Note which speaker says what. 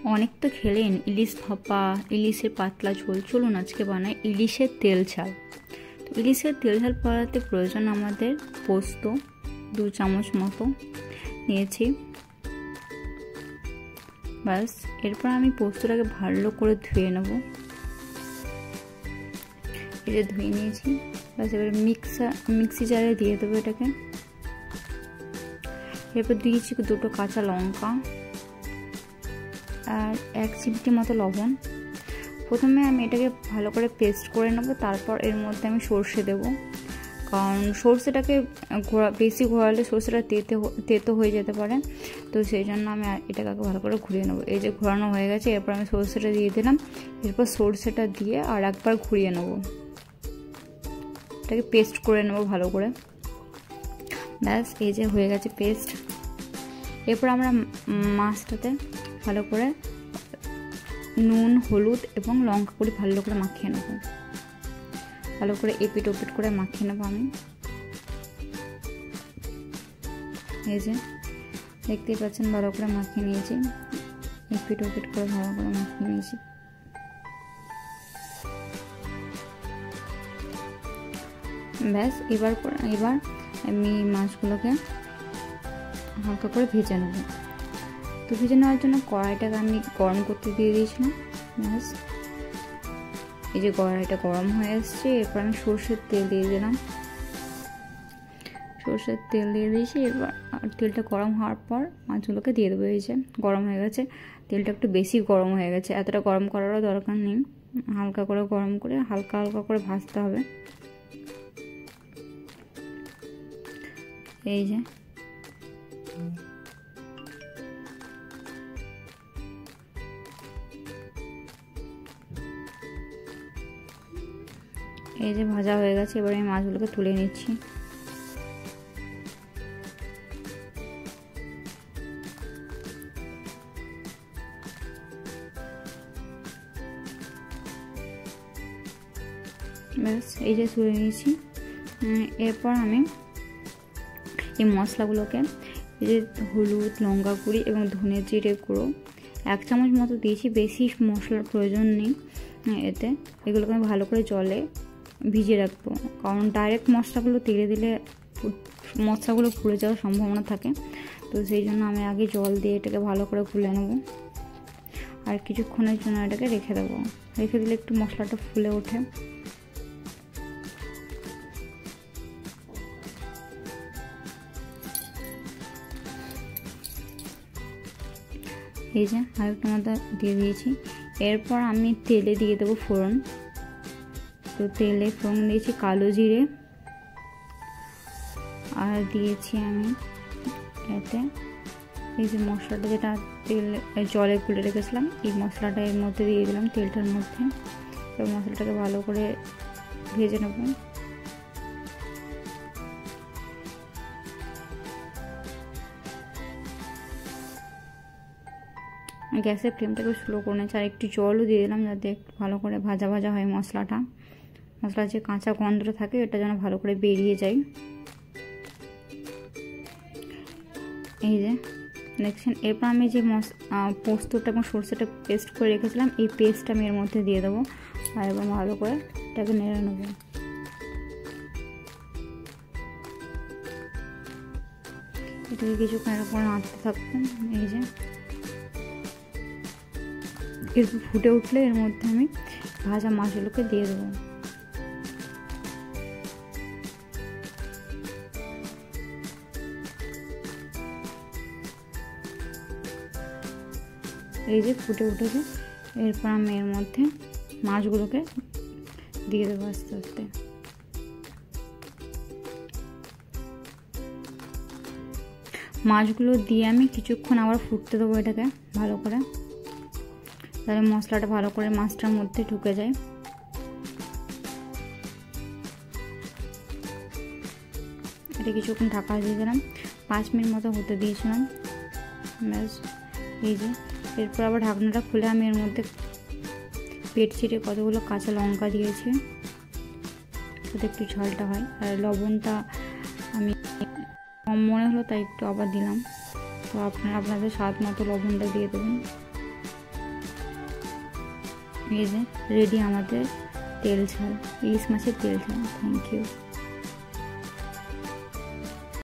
Speaker 1: অনেক তো খেলেন ইলিশ ভাপা, ইলিশের পাতলা ঝোল। চলুন আজকে বানাই ইলিশের তেল ঝাল। তো ইলিশের তেল ঝাল বানাতে প্রয়োজন আমাদের পোস্ত 2 চামচ মতো নিয়েছি। ব্যাস, এরপর আমি পোস্তটাকে ভালো করে ধুয়ে নেব। এই যে ধুয়ে নিয়েছি। ব্যাস, এবার মিক্সি জারে দিয়ে দেবো এটাকে। এরপর দিয়েছি 2টো কাঁচা লঙ্কা আর 1 চিমটি মতো লবণ। প্রথমে আমি এটাকে ভালো করে পেস্ট করে নেব, তারপর এর মধ্যে আমি সর্ষে দেব। কারণ সর্ষেটাকে বেশি ঘোরালে সর্ষেটা তেতো হয়ে যেতে পারে, তো সেই জন্য আমি এটাকে ভালো করে ঘুরিয়ে নেব। এই যে ঘোরানো হয়ে গেছে, এরপর আমি সর্ষেটা দিয়ে দিলাম। এরপর সর্ষেটা দিয়ে আর একবার ঘুরিয়ে নেব, এটাকে পেস্ট করে নেব ভালো করে। ব্যাস, এই যে হয়ে গেছে পেস্ট। এরপর আমরা মাছটাতে ভালো করে নুন, হলুদ এবং লঙ্কা গুঁড়ি ভালো করে মাখিয়ে নেব। ভালো করে এপিট ওপিট করে মাখিয়ে নেব আমি। এই যে দেখতেই পাচ্ছেন ভালো করে মাখিয়ে নিয়েছি, এপিট ওপিট করে ভালো করে মাখিয়ে নিয়েছি। ব্যাস, এবার আমি মাছগুলোকে হালকা করে ভেজে নেব। তো ভেজে নেওয়ার জন্য কড়াইটাকে আমি গরম করতে দিয়ে দিয়েছিলাম। ব্যাস, এই যে কড়াইটা গরম হয়ে আসছে, এরপর আমি সরষের তেল দিয়ে দিলাম। সরষের তেল দিয়ে দিয়েছি। এবার তেলটা গরম হওয়ার পর মাছগুলোকে দিয়ে দেবো। এই যে গরম হয়ে গেছে, তেলটা একটু বেশি গরম হয়ে গেছে, এতটা গরম করারও দরকার নেই। হালকা করে গরম করে হালকা করে ভাজতে হবে। এই যে ভাজা হয়ে গেছে, এবার আমি মাছগুলোকে তুলে নিচ্ছি। ব্যাস, এই যে তুলে নিয়েছি। এরপর আমি এই মশলাগুলোকে, এই যে হলুদ, লঙ্কা গুঁড়ি এবং ধনে জিরে গুঁড়ো 1 চামচ মতো দিয়েছি, বেশি মশলার প্রয়োজন নেই এতে। এগুলোকে আমি ভালো করে জলে ভিজিয়ে রাখবো, কারণ ডাইরেক্ট মশলাগুলো তেলে দিলে মশলাগুলো পুড়ে যাওয়ার সম্ভাবনা থাকে। তো সেই জন্য আমি আগে জল দিয়ে এটাকে ভালো করে গুলে নেব, আর কিছুক্ষণের জন্য এটাকে রেখে দেবো। রেখে দিলে একটু মশলাটা ফুলে ওঠে। এই যে আরেকটা মতো দিয়ে দিয়েছি। এরপর আমি তেলে দিয়ে দেবো ফোড়ন। তো তেলে ফোড়ন দিয়েছি কালো জিরে, আর দিয়েছি আমি এতে এই যে মশলাটা, যেটা জলে গুলে রেখেছিলাম, এই মশলাটা এর মধ্যে দিয়ে দিলাম তেলটার মধ্যে। তো মশলাটাকে ভালো করে ভেজে নেব। গ্যাসের ফ্লেমটাকে স্লো করে নিয়েছি, আর একটু জলও দিয়ে দিলাম যাতে ভালো করে ভাজা হয় মশলাটা। মশলার যে কাঁচা গন্ধটা থাকে এটা যেন ভালো করে বেরিয়ে যায়। এই যে দেখছেন, এরপর আমি যে পোস্তটা এবং সরষেটা পেস্ট করে রেখেছিলাম, এই পেস্টটা আমি এর মধ্যে দিয়ে দেবো, আর এবার ভালো করে এটাকে নেড়ে নেবো। এটাকে কিছুক্ষণ এরকম নাড়তে থাকবো। এই যে এরপর ফুটে উঠলে এর মধ্যে আমি ভাজা মাছগুলোকে দিয়ে দেবো। এই যে ফুটে উঠেছে, এরপর আমি এর মধ্যে মাছগুলোকে দিয়ে দেবো আস্তে আস্তে। মাছগুলো দিয়ে আমি কিছুক্ষণ আবার ফুটতে দেবো এটাকে ভালো করে, তাহলে মশলাটা ভালো করে মাছটার মধ্যে ঢুকে যায়। এটা কিছুক্ষণ ঢাকা দিয়ে দিলাম, 5 মিনিট মতো হতে দিয়েছিলাম। ব্যাস, এই যে এরপর আবার ঢাকনাটা খুলে আমি এর মধ্যে পেট চিটে কতগুলো কাঁচা লঙ্কা দিয়েছি, যাতে একটু ঝালটা হয়। আর লবণটা আমি কম মনে হলো তাই একটু আবার দিলাম। তো আপনারা আপনাদের স্বাদ মতো লবণটা দিয়ে দেবেন। এই যে রেডি আমাদের তেল ঝাল, ইলিশ মাছের তেল ঝাল। Thank you.